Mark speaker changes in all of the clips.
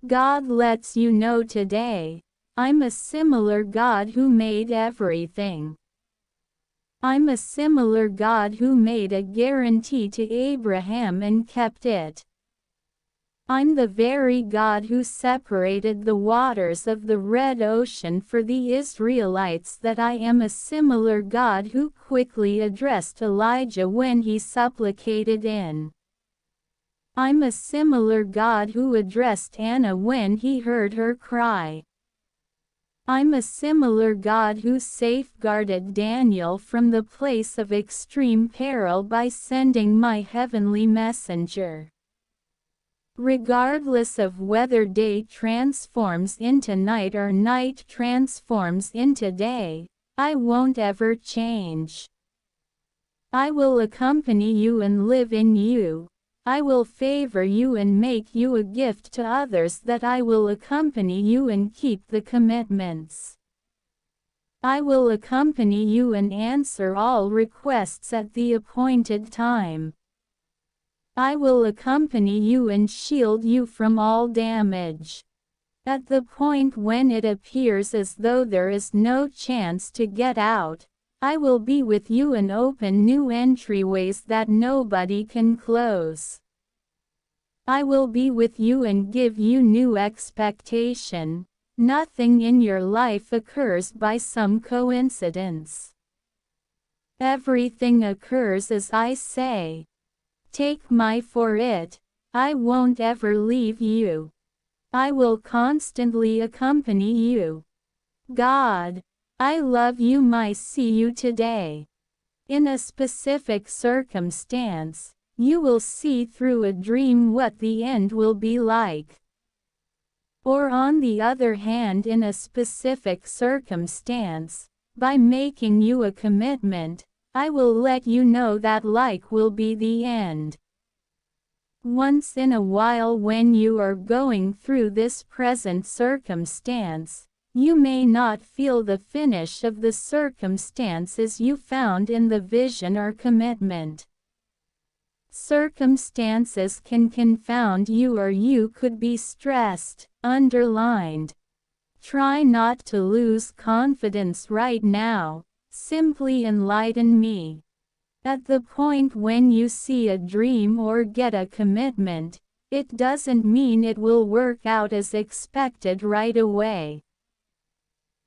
Speaker 1: God lets you know today, I'm a similar God who made everything. I'm a similar God who made a guarantee to Abraham and kept it. I'm the very God who separated the waters of the Red Ocean for the Israelites. That I am a similar God who quickly addressed Elijah when he supplicated in. I'm a similar God who addressed Anna when he heard her cry. I'm a similar God who safeguarded Daniel from the place of extreme peril by sending my heavenly messenger. Regardless of whether day transforms into night or night transforms into day, I won't ever change. I will accompany you and live in you. I will favor you and make you a gift to others. That I will accompany you and keep the commitments. I will accompany you and answer all requests at the appointed time. I will accompany you and shield you from all damage. At the point when it appears as though there is no chance to get out, I will be with you and open new entryways that nobody can close. I will be with you and give you new expectation. Nothing in your life occurs by some coincidence. Everything occurs as I say. Take my for it, I won't ever leave you. I will constantly accompany you. God, I love you. I see you today. In a specific circumstance, you will see through a dream what the end will be like. Or on the other hand, in a specific circumstance, by making you a commitment, I will let you know that like will be the end. Once in a while, when you are going through this present circumstance, you may not feel the finish of the circumstances you found in the vision or commitment. Circumstances can confound you, or you could be stressed, underlined. Try not to lose confidence right now. Simply enlighten me. At the point when you see a dream or get a commitment, it doesn't mean it will work out as expected right away.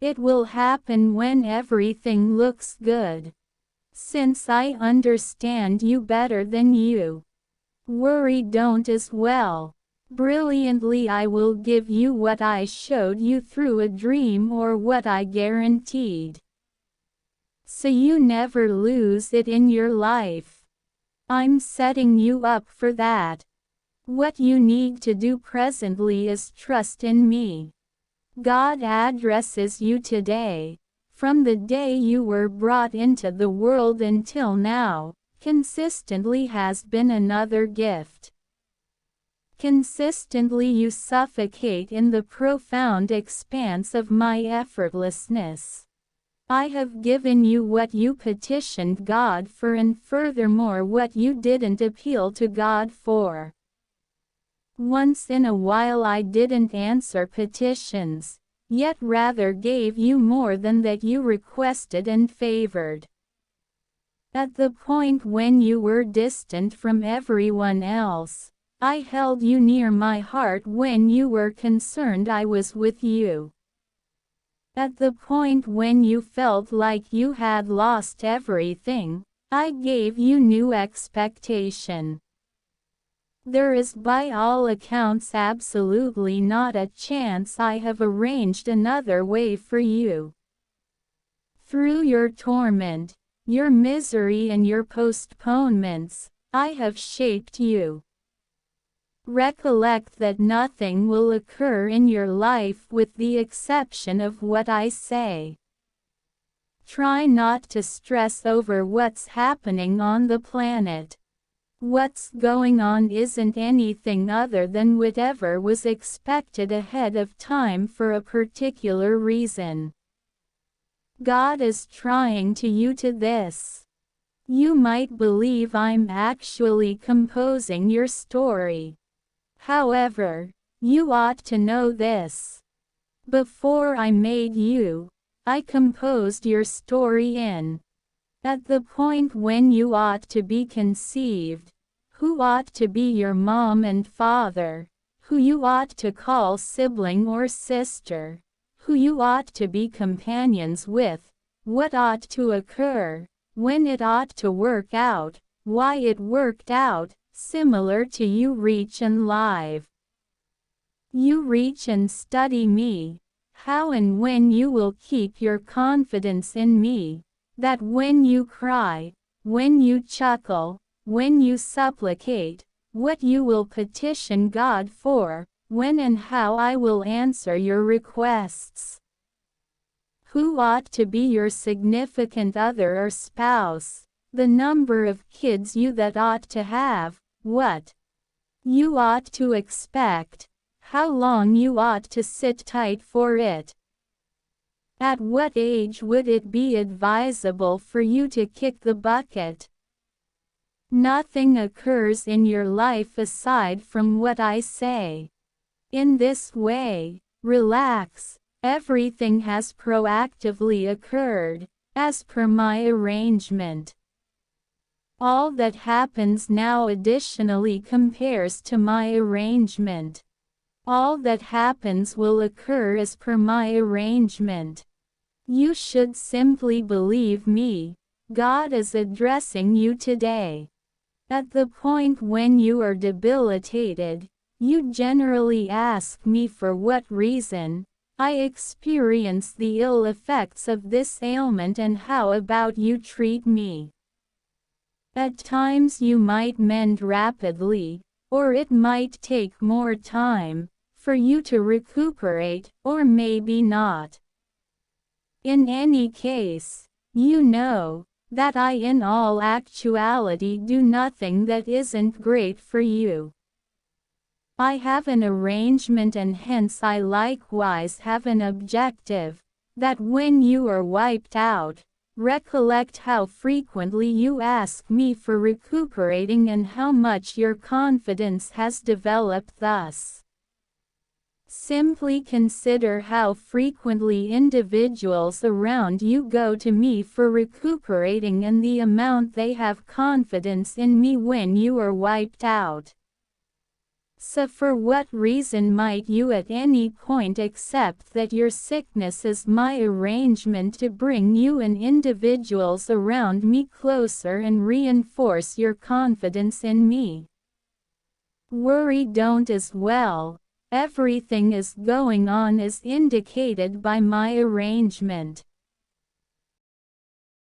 Speaker 1: It will happen when everything looks good. Since I understand you better than you worry don't as well. Brilliantly, I will give you what I showed you through a dream or what I guaranteed. So you never lose it in your life. I'm setting you up for that. What you need to do presently is trust in me. God addresses you today. From the day you were brought into the world until now, consistently has been another gift. Consistently you suffocate in the profound expanse of my effortlessness. I have given you what you petitioned God for, and furthermore what you didn't appeal to God for. Once in a while I didn't answer petitions, yet rather gave you more than that you requested and favored. At the point when you were distant from everyone else, I held you near my heart. When you were concerned, I was with you. At the point when you felt like you had lost everything, I gave you new expectation. There is by all accounts absolutely not a chance I have arranged another way for you. Through your torment, your misery and your postponements, I have shaped you. Recollect that nothing will occur in your life with the exception of what I say. Try not to stress over what's happening on the planet. What's going on isn't anything other than whatever was expected ahead of time for a particular reason. God is trying to you to this. You might believe I'm actually composing your story. However, You ought to know this. Before I made you, I composed your story at the point when you ought to be conceived, who ought to be your mom and father, who you ought to call sibling or sister, who you ought to be companions with, what ought to occur, when it ought to work out, why it worked out, similar to you reach and live. You reach and study me, how and when you will keep your confidence in me, that when you cry, when you chuckle, when you supplicate, what you will petition God for, when and how I will answer your requests. Who ought to be your significant other or spouse, the number of kids you that ought to have, what you ought to expect, how long you ought to sit tight for it. At what age would it be advisable for you to kick the bucket? Nothing occurs in your life aside from what I say. In this way, relax, everything has proactively occurred, as per my arrangement. All that happens now additionally compares to my arrangement. All that happens will occur as per my arrangement. You should simply believe me. God is addressing you today. At the point when you are debilitated, you generally ask me for what reason I experience the ill effects of this ailment and how about you treat me. At times you might mend rapidly, or it might take more time for you to recuperate, or maybe not. In any case, you know that I in all actuality do nothing that isn't great for you. I have an arrangement and hence I likewise have an objective, that when you are wiped out, recollect how frequently you ask me for recuperating and how much your confidence has developed thus. Simply consider how frequently individuals around you go to me for recuperating and the amount they have confidence in me when you are wiped out. So for what reason might you at any point accept that your sickness is my arrangement to bring you and individuals around me closer and reinforce your confidence in me? Worry don't as well. Everything is going on as indicated by my arrangement.